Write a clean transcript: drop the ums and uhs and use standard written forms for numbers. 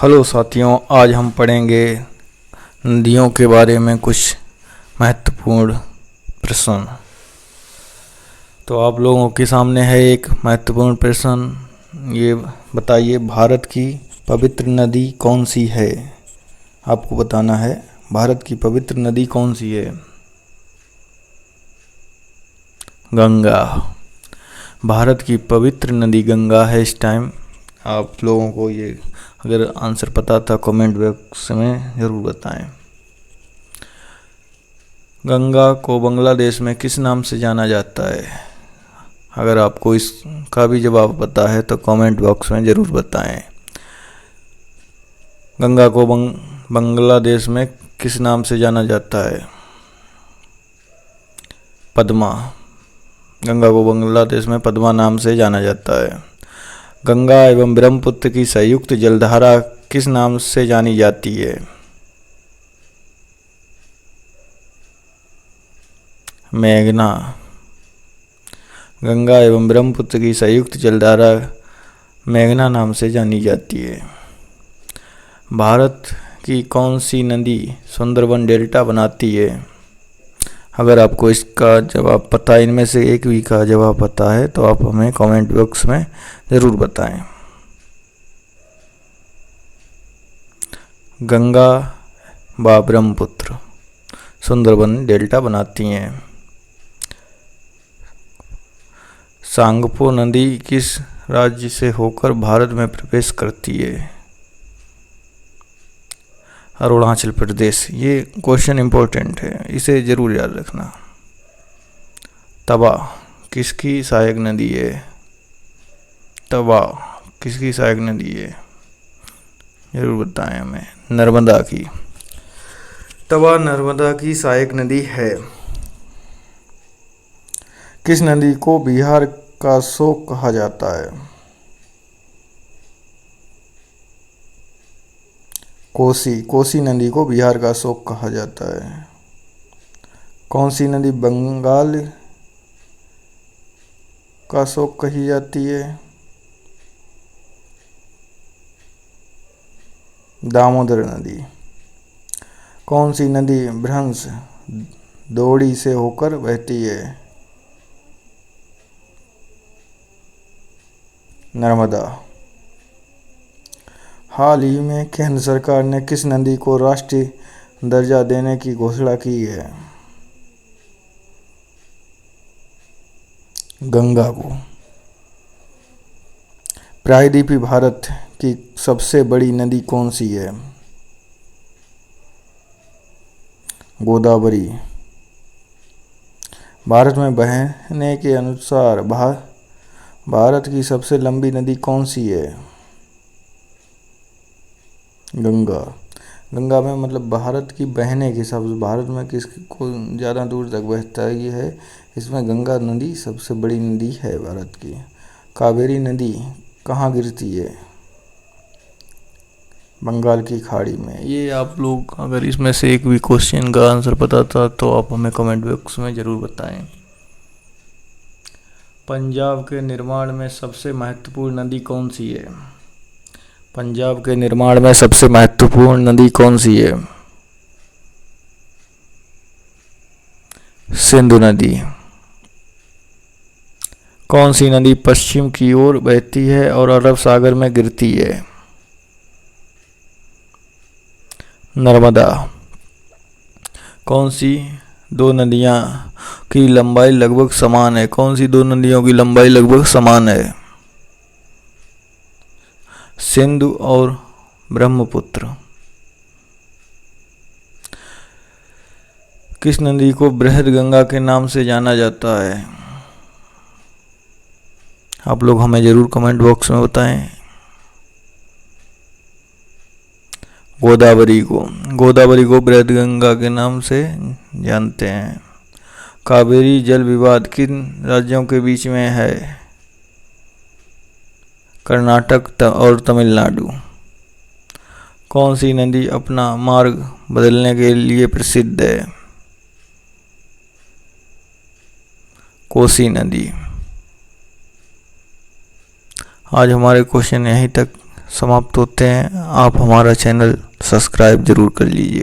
Hello साथियों, आज हम पढ़ेंगे नदियों के बारे में कुछ महत्वपूर्ण प्रश्न। तो आप लोगों के सामने है एक महत्वपूर्ण प्रश्न। ये बताइए, भारत की पवित्र नदी कौन सी है? आपको बताना है भारत की पवित्र नदी कौन सी है। गंगा। भारत की पवित्र नदी गंगा है। इस टाइम आप लोगों को ये अगर आंसर पता था कमेंट बॉक्स में ज़रूर बताएं। गंगा को बांग्लादेश में किस नाम से जाना जाता है? अगर आपको इसका भी जवाब पता है तो कमेंट बॉक्स में ज़रूर बताएं। गंगा को बांग्लादेश में किस नाम से जाना जाता है? पद्मा। गंगा को बांग्लादेश में पद्मा नाम से जाना जाता है। गंगा एवं ब्रह्मपुत्र की संयुक्त जलधारा किस नाम से जानी जाती है? मेघना। गंगा एवं ब्रह्मपुत्र की संयुक्त जलधारा मेघना नाम से जानी जाती है। भारत की कौन सी नदी सुंदरबन डेल्टा बनाती है? अगर आपको इसका जवाब पता है, इनमें से एक भी का जवाब पता है तो आप हमें कमेंट बॉक्स में ज़रूर बताएं। गंगा व ब्रह्मपुत्र सुंदरबन डेल्टा बनाती हैं। सांगपो नदी किस राज्य से होकर भारत में प्रवेश करती है? अरुणाचल प्रदेश। ये क्वेश्चन इम्पोर्टेंट है, इसे जरूर याद रखना। तवा किसकी सहायक नदी है? तवा किसकी सहायक नदी है? जरूर बताएं हमें। नर्मदा की। तवा नर्मदा की सहायक नदी है। किस नदी को बिहार का शोक कहा जाता है? कोसी नदी को बिहार का शोक कहा जाता है। कौन सी नदी बंगाल का शोक कही जाती है? दामोदर नदी। कौन सी नदी भ्रंश दौड़ी से होकर बहती है? नर्मदा। हाल ही में केंद्र सरकार ने किस नदी को राष्ट्रीय दर्जा देने की घोषणा की है? गंगा को। प्रायद्वीपीय भारत की सबसे बड़ी नदी कौन सी है? गोदावरी। भारत में बहने के अनुसार भारत की सबसे लंबी नदी कौन सी है? गंगा। गंगा में मतलब भारत की बहने के हिसाब से भारत में किसको ज़्यादा दूर तक बहता है ये है, इसमें गंगा नदी सबसे बड़ी नदी है भारत की। कावेरी नदी कहाँ गिरती है? बंगाल की खाड़ी में। ये आप लोग अगर इसमें से एक भी क्वेश्चन का आंसर पता था तो आप हमें कमेंट बॉक्स में ज़रूर बताएं। पंजाब के निर्माण में सबसे महत्वपूर्ण नदी कौन सी है? पंजाब के निर्माण में सबसे महत्वपूर्ण नदी कौन सी है? सिंधु नदी। कौन सी नदी पश्चिम की ओर बहती है और अरब सागर में गिरती है? नर्मदा। कौन सी दो नदियां की लंबाई लगभग समान है? कौन सी दो नदियों की लंबाई लगभग समान है? सिंधु और ब्रह्मपुत्र। किस नदी को बृहद गंगा के नाम से जाना जाता है? आप लोग हमें जरूर कमेंट बॉक्स में बताएं। गोदावरी को बृहद गंगा के नाम से जानते हैं। कावेरी जल विवाद किन राज्यों के बीच में है? कर्नाटक और तमिलनाडु। कौन सी नदी अपना मार्ग बदलने के लिए प्रसिद्ध है? कोसी नदी। आज हमारे क्वेश्चन यहीं तक समाप्त होते हैं। आप हमारा चैनल सब्सक्राइब ज़रूर कर लीजिए।